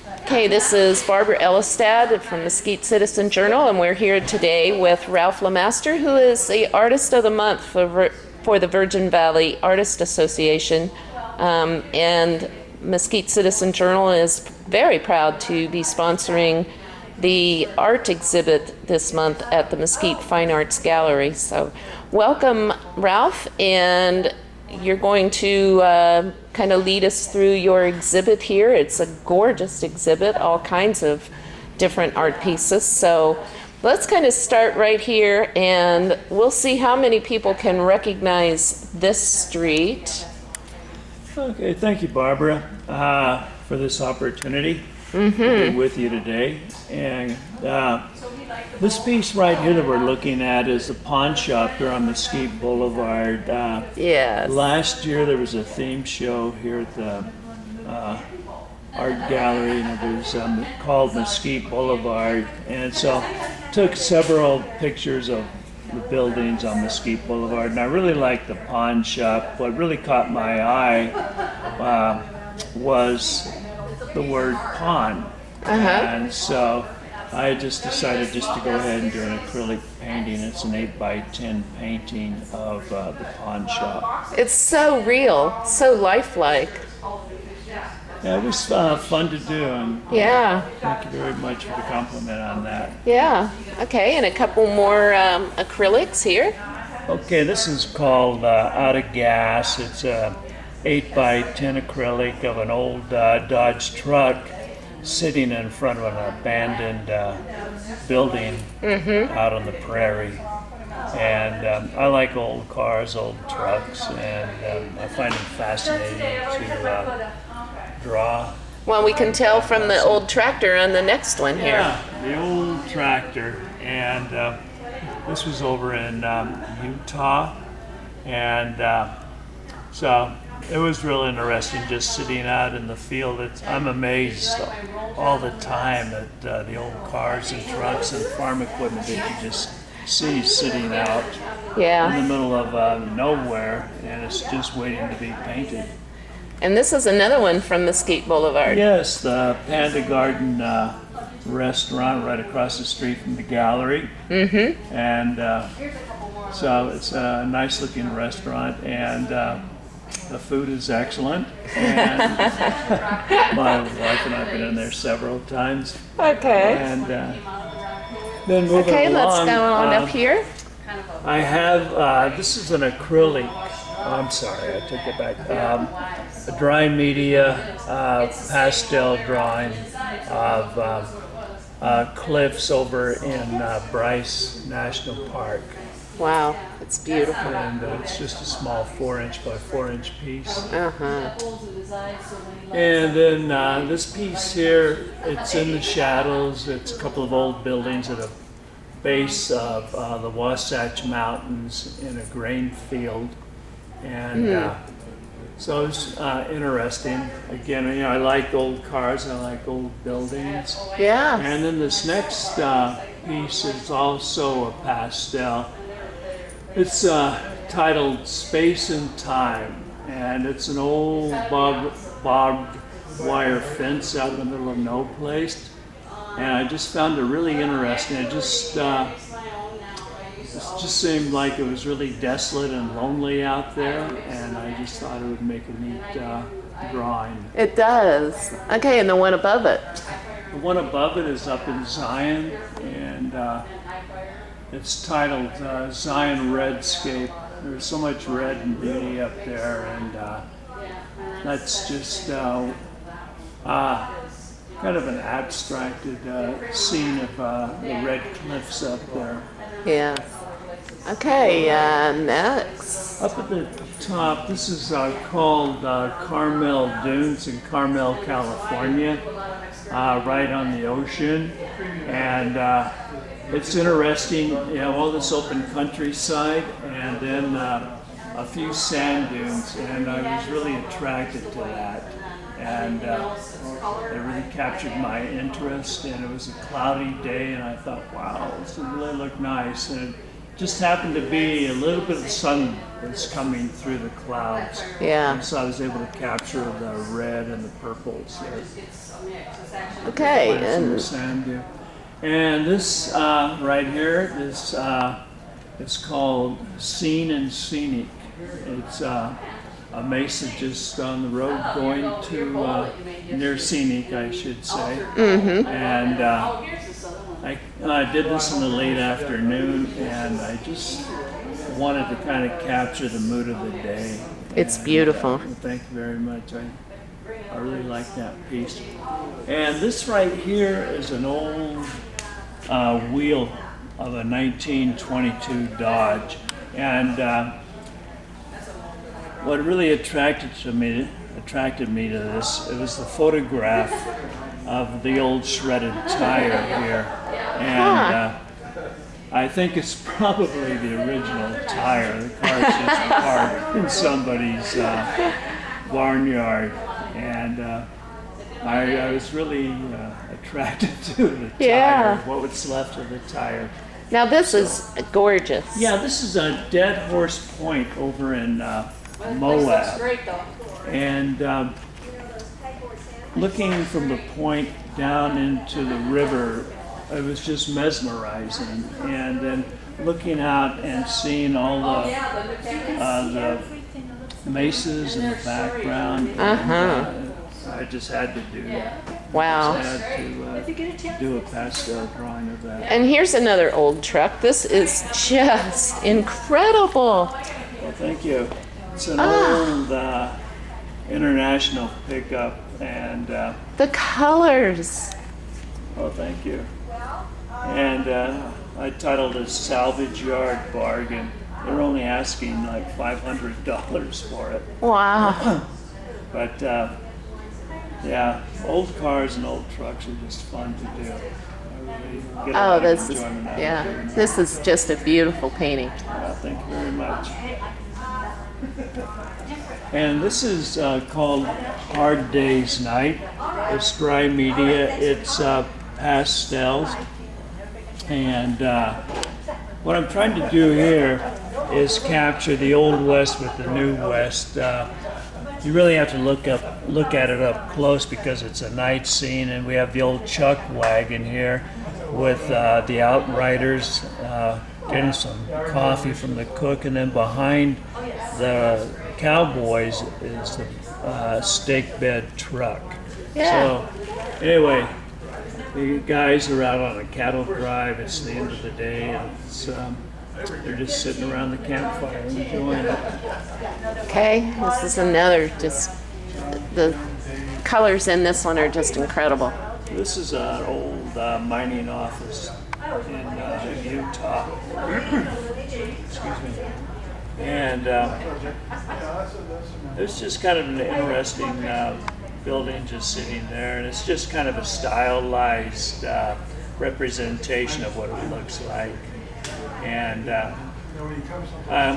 Okay, this is Barbara Ellistad from Mesquite Citizen Journal, and we're here today with Ralph Lemaster, who is the Artist of the Month for the Virgin Valley Artist Association. And Mesquite Citizen Journal is very proud to be sponsoring the art exhibit this month at the Mesquite Fine Arts Gallery. So welcome, Ralph, and you're going to kind of lead us through your exhibit here. It's a gorgeous exhibit, all kinds of different art pieces. So let's kind of start right here, and we'll see how many people can recognize this street. Okay, thank you, Barbara, for this opportunity to be with you today. And this piece right here that we're looking at is the pawn shop here on Mesquite Boulevard. Yes. Last year there was a theme show here at the art gallery, and it was called Mesquite Boulevard. And so took several pictures of the buildings on Mesquite Boulevard, and I really liked the pawn shop. What really caught my eye was the word pawn. And so I just decided just to go ahead and do an acrylic painting. It's an 8x10 painting of the pawn shop. It's so real, so lifelike. Yeah, it was fun to do, and Yeah. thank you very much for the compliment on that. Yeah. Okay, and a couple more acrylics here. Okay, this is called Out of Gas. It's a 8x10 acrylic of an old Dodge truck sitting in front of an abandoned building out on the prairie. And I like old cars, old trucks, and I find them fascinating to draw. Well, we can tell from the old tractor on the next one here. Yeah, the old tractor. And this was over in Utah. And so it was real interesting just sitting out in the field. I'm amazed all the time at the old cars and trucks and farm equipment that you just see sitting out in Yeah. the middle of nowhere, and it's just waiting to be painted. And this is another one from Mesquite Boulevard. Yes, the Panda Garden restaurant right across the street from the gallery. And so it's a nice looking restaurant, and the food is excellent. And my wife and I have been in there several times. Okay. And then moving Okay, let's along, go on up here. I have, this is an acrylic, I'm sorry, I took it back. A dry media pastel drawing of cliffs over in Bryce National Park. Wow, it's beautiful. And it's just a small 4" by 4" piece. Uh-huh. And then this piece here, it's in the shadows. It's a couple of old buildings at a base of the Wasatch Mountains in a grain field. And so it's interesting. Again, you know, I like old cars, I like old buildings. Yeah. And then this next piece is also a pastel. It's titled Space and Time, and it's an old barbed wire fence out in the middle of no place. And I just found it really interesting. It just seemed like it was really desolate and lonely out there, and I just thought it would make a neat drawing. It does. Okay, and the one above it. The one above it is up in Zion, and it's titled Zion Redscape. There's so much red and beauty up there, and that's just kind of an abstracted scene of the red cliffs up there. Yeah. Okay, next. Up at the top, this is called Carmel Dunes in Carmel, California, right on the ocean. And it's interesting, you know, all this open countryside, and then a few sand dunes, and I was really attracted to that. And it really captured my interest, and it was a cloudy day, and I thought, wow, this would really look nice. And it just happened to be a little bit of sun was coming through the clouds. Yeah. And so I was able to capture the red and the purples there. Okay, Plants in the and sand dune. And this right here, this is called Scene and Scenic. It's a mesa just on the road going to near Scenic, I should say. And I did this in the late afternoon, and I just wanted to kind of capture the mood of the day. it's And, beautiful. thank you very much. I really like that piece. And this right here is an old wheel of a 1922 Dodge. And what really attracted me to this, it was the photograph of the old shredded tire here. And I think it's probably the original tire. The car's just parked in somebody's barnyard. And I was really attracted to the tire, Yeah. what was left of the tire. Now this is gorgeous. Yeah, this is a Dead Horse Point over in Moab. And looking from the point down into the river, it was just mesmerizing. And then looking out and seeing all the mesas in the background. I just had to do that. Wow. I had to do a pastel drawing of that. And here's another old truck. This is just incredible. Well, thank you. It's an old international pickup, and The colors. oh, thank you. And I titled it "Salvage Yard Bargain." They're only asking like $500 for it, Wow. but yeah, old cars and old trucks are just fun to do. I really get a Oh, lot of this is, enjoyment out of yeah. doing that. This is just a beautiful painting. Thank you very much. And this is called Hard Day's Night. It's dry media. It's pastels. And what I'm trying to do here is capture the Old West with the New West. You really have to look at it up close because it's a night scene, and we have the old chuck wagon here with the outriders getting some coffee from the cook, and then behind the cowboys is the stake bed truck. Yeah. So anyway, the guys are out on a cattle drive. It's the end of the day, and it's, they're just sitting around the campfire enjoying it. Okay, this is another just, the colors in this one are just incredible. This is an old mining office in Utah. Excuse me. And it's just kind of an interesting building just sitting there, and it's just kind of a stylized representation of what it looks like. And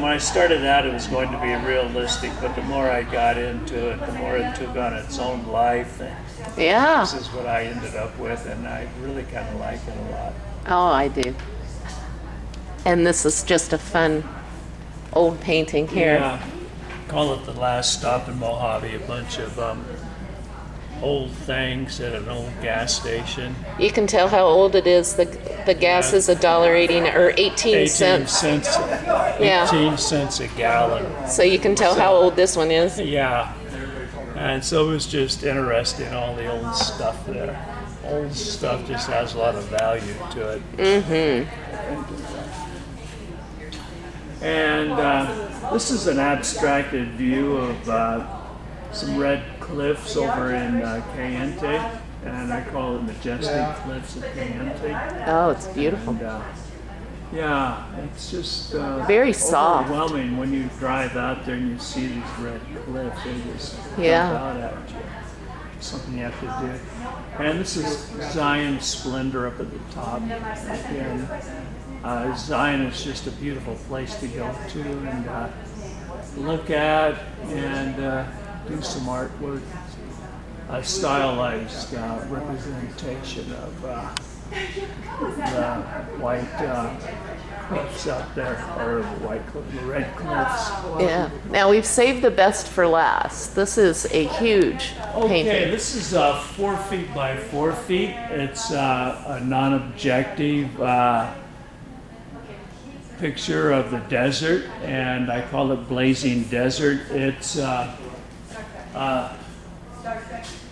when I started out, it was going to be realistic, but the more I got into it, the more it took on its own life. And Yeah. this is what I ended up with, and I really kind of like it a lot. Oh, I do. And this is just a fun old painting here. Yeah, call it The Last Stop in Mojave, a bunch of old things at an old gas station. You can tell how old it is. The gas is $1.80 or 18 cents. 18 cents a gallon. So you can tell how old this one is. Yeah, and so it was just interesting, all the old stuff there. Old stuff just has a lot of value to it. And this is an abstracted view of some red cliffs over in Cayente, and I call it Majestic Cliffs of Cayente. Oh, it's beautiful. And, yeah, it's just Very soft. overwhelming when you drive out there and you see these red cliffs. They just Yeah. jump out at you. Something you have to do. And this is Zion Splendor up at the top. Again, Zion is just a beautiful place to go to and look at and do some artwork. A stylized representation of the white cliffs out there, or the red cliffs. Yeah. Now we've saved the best for last. This is a huge Okay, painting. this is 4 feet by 4 feet. It's a non-objective picture of the desert, and I call it Blazing Desert. It's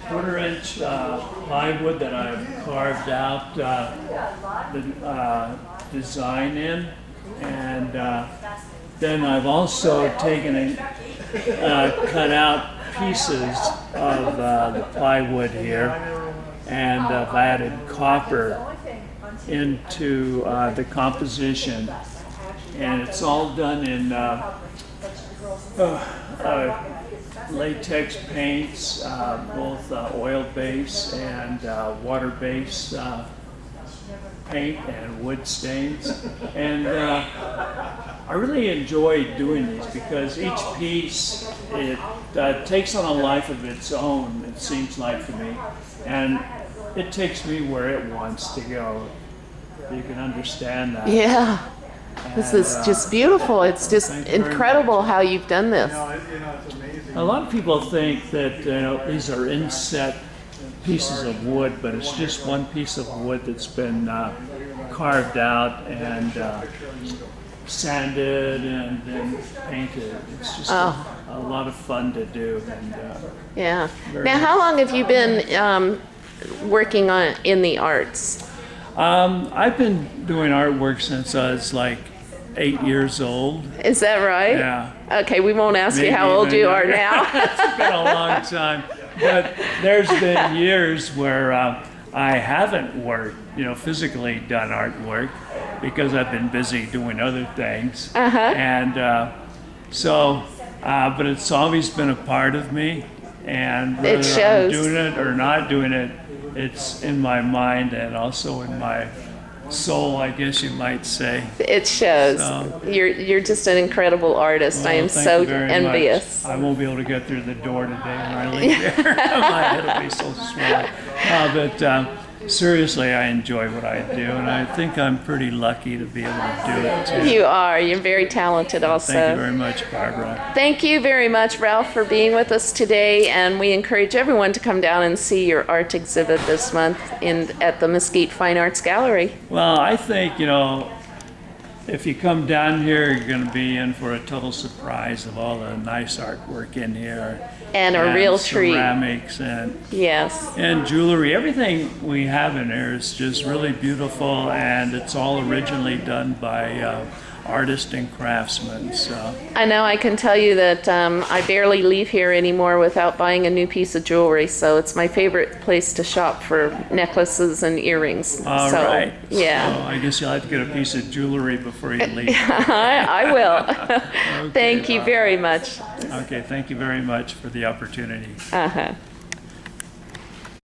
quarter-inch plywood that I've carved out the design in, and then I've also taken and cut out pieces of the plywood here, and I've added copper into the composition, and it's all done in latex paints, both oil-based and water-based paint and wood stains. And I really enjoy doing these because each piece, it takes on a life of its own, it seems like to me. And it takes me where it wants to go. You can understand that. Yeah. This is just beautiful. It's just incredible how you've done this. A lot of people think that these are inset pieces of wood, but it's just one piece of wood that's been carved out and sanded and then painted. It's just a lot of fun to do. And, Yeah. Now, how long have you been working in the arts? I've been doing artwork since I was like 8 years old. Is that right? Yeah. Okay, we won't ask you Maybe how old even you are younger. now. It's been a long time. But there's been years where I haven't worked, physically done artwork because I've been busy doing other things. And but it's always been a part of me. And whether It shows. I'm doing it or not doing it, it's in my mind and also in my soul, I guess you might say. It shows. So- You're just an incredible artist. I am Well, thank so you very envious. much. I won't be able to get through the door today when I leave here. My head will be so swollen. But seriously, I enjoy what I do, and I think I'm pretty lucky to be able to do it too. You are. You're very talented also. Thank you very much, Barbara. Thank you very much, Ralph, for being with us today, and we encourage everyone to come down and see your art exhibit this month at the Mesquite Fine Arts Gallery. Well, I think, if you come down here, you're going to be in for a total surprise of all the nice artwork in here. And a real treat. Ceramics and Yes. jewelry. Everything we have in here is just really beautiful, and it's all originally done by artists and craftsmen. So I know I can tell you that I barely leave here anymore without buying a new piece of jewelry, so it's my favorite place to shop for necklaces and earrings. all so, right. Yeah. So I guess you'll have to get a piece of jewelry before you leave. I will. Thank you very much. Okay. Thank you very much for the opportunity. Uh-huh.